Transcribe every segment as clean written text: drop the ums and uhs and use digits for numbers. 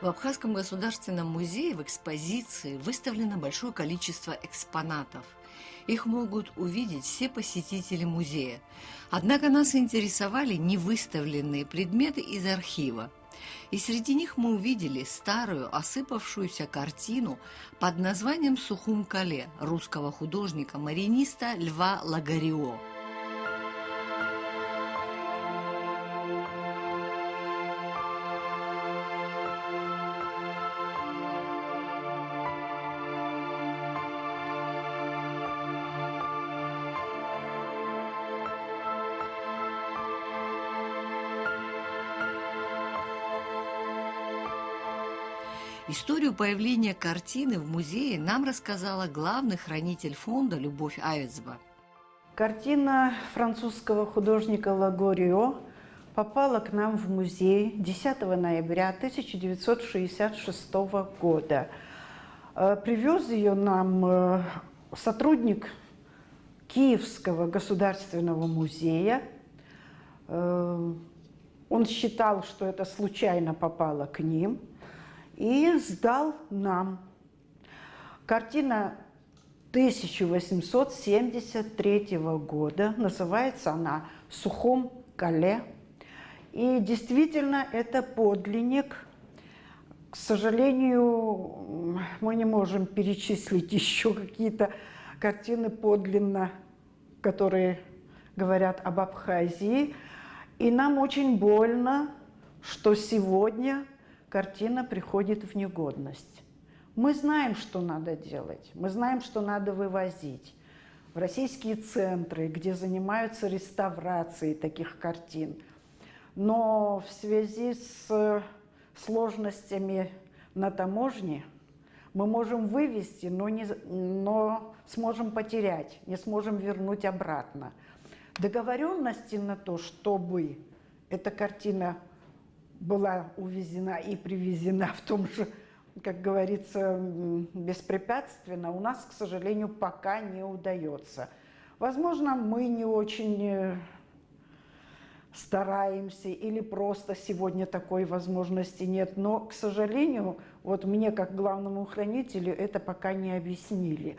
В Абхазском государственном музее в экспозиции выставлено большое количество экспонатов. Их могут увидеть все посетители музея. Однако нас интересовали невыставленные предметы из архива. И среди них мы увидели старую осыпавшуюся картину под названием «Сухум-Кале» русского художника-мариниста Льва Лагарио. Историю появления картины в музее нам рассказала главный хранитель фонда Любовь Авицба. Картина французского художника Лагарио попала к нам в музей 10 ноября 1966 года. Привез ее нам сотрудник Киевского государственного музея. Он считал, что это случайно попало к ним, и сдал нам. Картина 1873 года, называется она «Сухум-Кале». И действительно, это подлинник. К сожалению, мы не можем перечислить еще какие-то картины подлинно, которые говорят об Абхазии. И нам очень больно, что сегодня картина приходит в негодность. Мы знаем, что надо делать, мы знаем, что надо вывозить в российские центры, где занимаются реставрацией таких картин. Но в связи с сложностями на таможне мы можем вывести, но сможем потерять, не сможем вернуть обратно. Договоренности на то, чтобы эта картина была увезена и привезена в том же, как говорится, беспрепятственно, у нас, к сожалению, пока не удается. Возможно, мы не очень стараемся или просто сегодня такой возможности нет, но, к сожалению, вот мне, как главному хранителю, это пока не объяснили.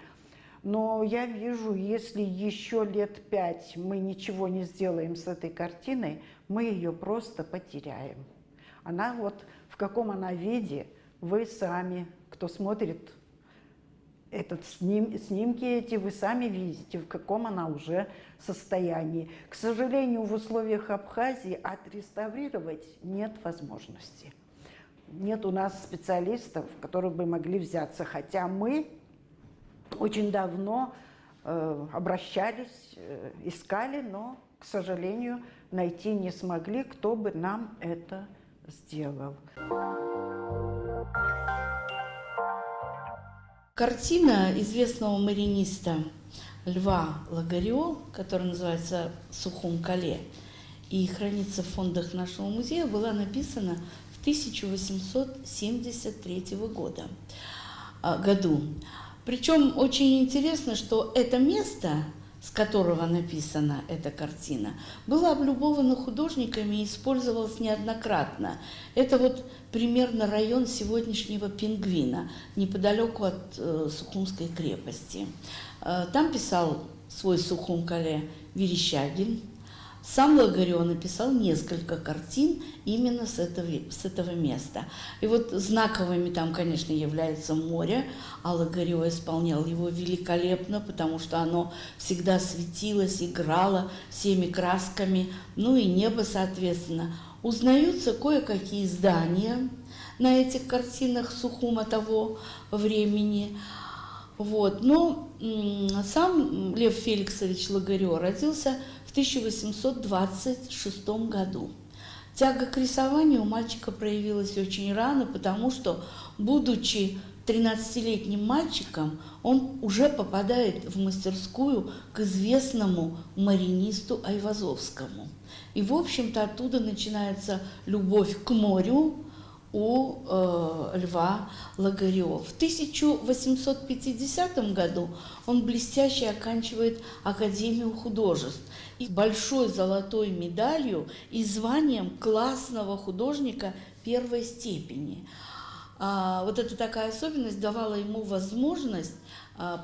Но я вижу, если еще лет 5 мы ничего не сделаем с этой картиной, мы ее просто потеряем. Она вот в каком она виде, вы сами, кто смотрит снимки эти, вы сами видите, в каком она уже состоянии. К сожалению, в условиях Абхазии отреставрировать нет возможности. Нет у нас специалистов, которые бы могли взяться, хотя мы очень давно обращались, искали, но, к сожалению, найти не смогли, кто бы нам это сделал. Картина известного мариниста Льва Лагарио, которая называется «Сухум-Кале» и хранится в фондах нашего музея, была написана в 1873 году. Причем очень интересно, что это место, с которого написана эта картина, было облюбовано художниками и использовалось неоднократно. Это вот примерно район сегодняшнего Пингвина, неподалеку от Сухумской крепости. Там писал свой Сухум-Кале Верещагин. Сам Лагарио написал несколько картин именно с этого места. И вот знаковыми там, конечно, является море, а Лагарио исполнял его великолепно, потому что оно всегда светилось, играло всеми красками, ну и небо, соответственно. Узнаются кое-какие здания на этих картинах Сухума того времени. Вот. Но сам Лев Феликсович Лагарио родился в 1826 году. Тяга к рисованию у мальчика проявилась очень рано, потому что, будучи 13-летним мальчиком, он уже попадает в мастерскую к известному маринисту Айвазовскому. И, в общем-то, оттуда начинается любовь к морю у Льва Лагарио. В 1850 году он блестяще оканчивает Академию художеств и большой золотой медалью и званием классного художника первой степени. Вот эта такая особенность давала ему возможность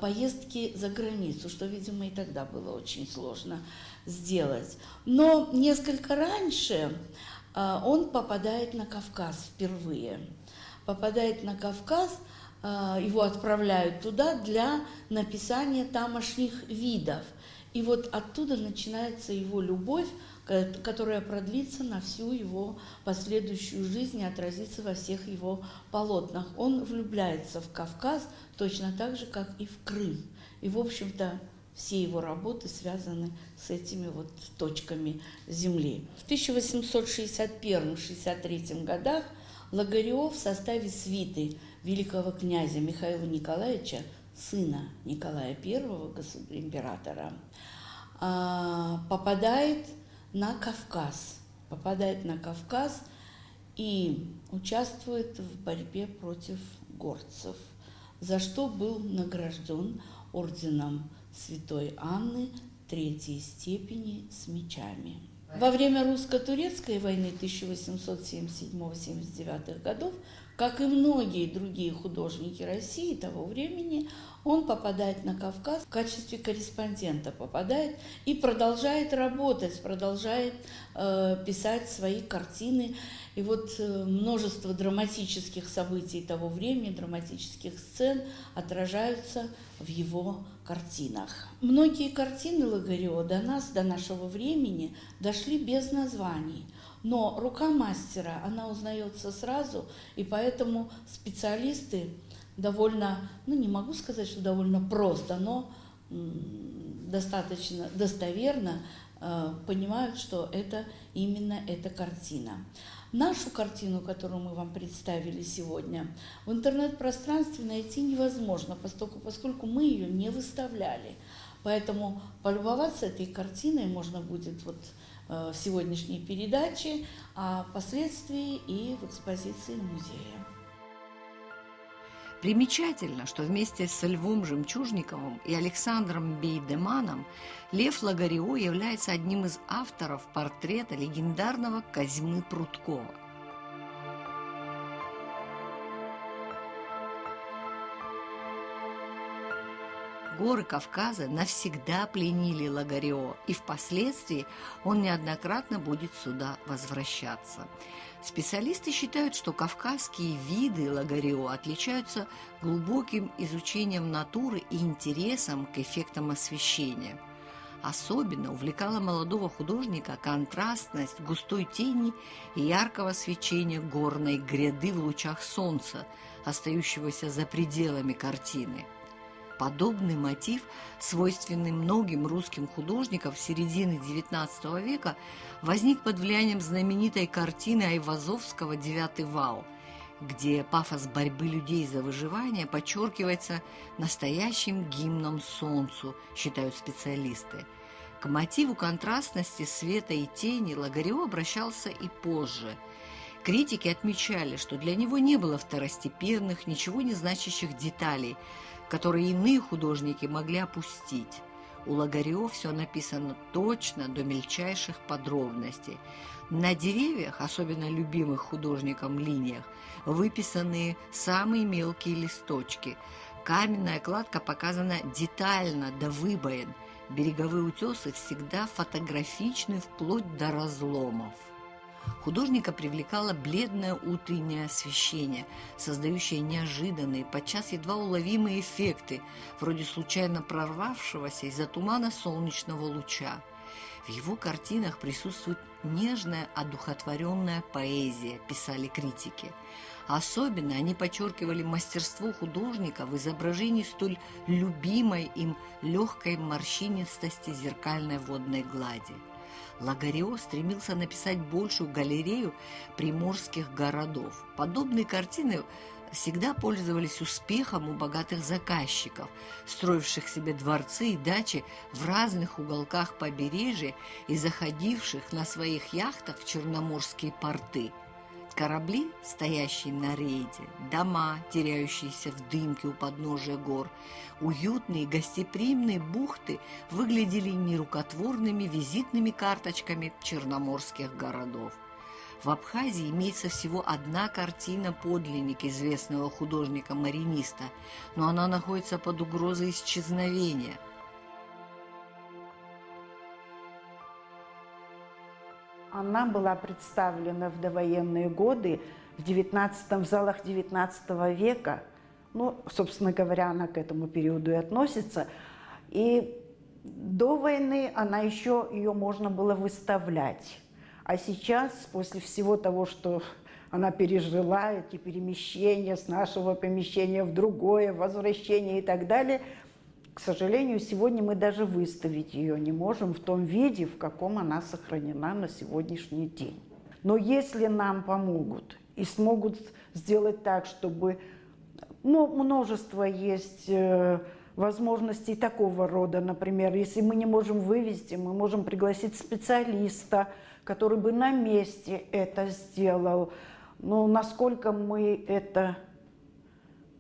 поездки за границу, что, видимо, и тогда было очень сложно сделать. Но несколько раньше он попадает на Кавказ впервые. Попадает на Кавказ, его отправляют туда для написания тамошних видов. И вот оттуда начинается его любовь, которая продлится на всю его последующую жизнь и отразится во всех его полотнах. Он влюбляется в Кавказ точно так же, как и в Крым. И, в общем-то, все его работы связаны с этими вот точками земли. В 1861-63 годах Лагарио в составе свиты великого князя Михаила Николаевича, сына Николая I, императора, попадает на Кавказ. И участвует в борьбе против горцев, за что был награжден орденом Святой Анны третьей степени с мечами. Во время русско-турецкой войны 1877-79 годов, как и многие другие художники России того времени, он попадает на Кавказ в качестве корреспондента, попадает и продолжает работать, продолжает писать свои картины. И вот множество драматических событий того времени, драматических сцен отражаются в его картинах. Многие картины Лагарио до нас, до нашего времени, дошли без названий. Но рука мастера, она узнается сразу, и поэтому специалисты довольно, не могу сказать, что довольно просто, но достаточно достоверно понимают, что это именно эта картина. Нашу картину, которую мы вам представили сегодня, в интернет-пространстве найти невозможно, поскольку мы ее не выставляли. Поэтому полюбоваться этой картиной можно будет в сегодняшней передаче, а впоследствии и в экспозиции музея. Примечательно, что вместе с Львом Жемчужниковым и Александром Бейдеманом Лев Лагарио является одним из авторов портрета легендарного Козьмы Прудкова. Горы Кавказа навсегда пленили Лагарио, и впоследствии он неоднократно будет сюда возвращаться. Специалисты считают, что кавказские виды Лагарио отличаются глубоким изучением натуры и интересом к эффектам освещения. Особенно увлекала молодого художника контрастность густой тени и яркого свечения горной гряды в лучах солнца, остающегося за пределами картины. Подобный мотив, свойственный многим русским художникам середины XIX века, возник под влиянием знаменитой картины Айвазовского «Девятый вал», где пафос борьбы людей за выживание подчеркивается настоящим гимном солнцу, считают специалисты. К мотиву контрастности света и тени Лагарио обращался и позже. Критики отмечали, что для него не было второстепенных, ничего не значащих деталей, которые иные художники могли опустить. У Лагарио все написано точно, до мельчайших подробностей. На деревьях, особенно любимых художником линиях, выписаны самые мелкие листочки. Каменная кладка показана детально, до выбоин. Береговые утесы всегда фотографичны вплоть до разломов. Художника привлекало бледное утреннее освещение, создающее неожиданные, подчас едва уловимые эффекты, вроде случайно прорвавшегося из-за тумана солнечного луча. В его картинах присутствует нежная, одухотворенная поэзия, писали критики. Особенно они подчеркивали мастерство художника в изображении столь любимой им легкой морщинистости зеркальной водной глади. Лагарио стремился написать большую галерею приморских городов. Подобные картины всегда пользовались успехом у богатых заказчиков, строивших себе дворцы и дачи в разных уголках побережья и заходивших на своих яхтах в черноморские порты. Корабли, стоящие на рейде, дома, теряющиеся в дымке у подножия гор, уютные гостеприимные бухты выглядели нерукотворными визитными карточками черноморских городов. В Абхазии имеется всего одна картина-подлинник известного художника-мариниста, но она находится под угрозой исчезновения. Она была представлена в довоенные годы в залах XIX века. Ну, собственно говоря, она к этому периоду и относится. И до войны ее можно было выставлять. А сейчас, после всего того, что она пережила, эти перемещения с нашего помещения в другое, возвращение и так далее, к сожалению, сегодня мы даже выставить ее не можем в том виде, в каком она сохранена на сегодняшний день. Но если нам помогут и смогут сделать так, чтобы множество есть возможностей такого рода, например, если мы не можем вывести, мы можем пригласить специалиста, который бы на месте это сделал. Но насколько мы это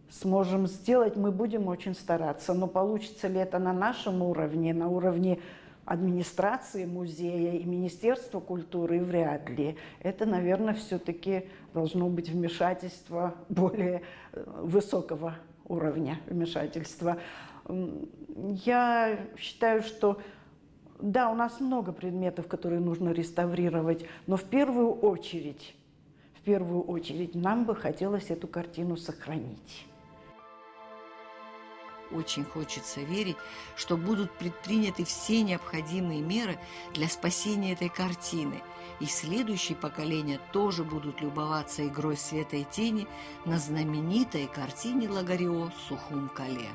сможем сделать, мы будем очень стараться. Но получится ли это на нашем уровне, на уровне администрации музея и Министерства культуры, вряд ли. Это, наверное, все-таки должно быть вмешательство более высокого уровня вмешательства. Я считаю, что да, у нас много предметов, которые нужно реставрировать, но в первую очередь нам бы хотелось эту картину сохранить. Очень хочется верить, что будут предприняты все необходимые меры для спасения этой картины, и следующие поколения тоже будут любоваться игрой света и тени на знаменитой картине Лагарио «Сухум Кале».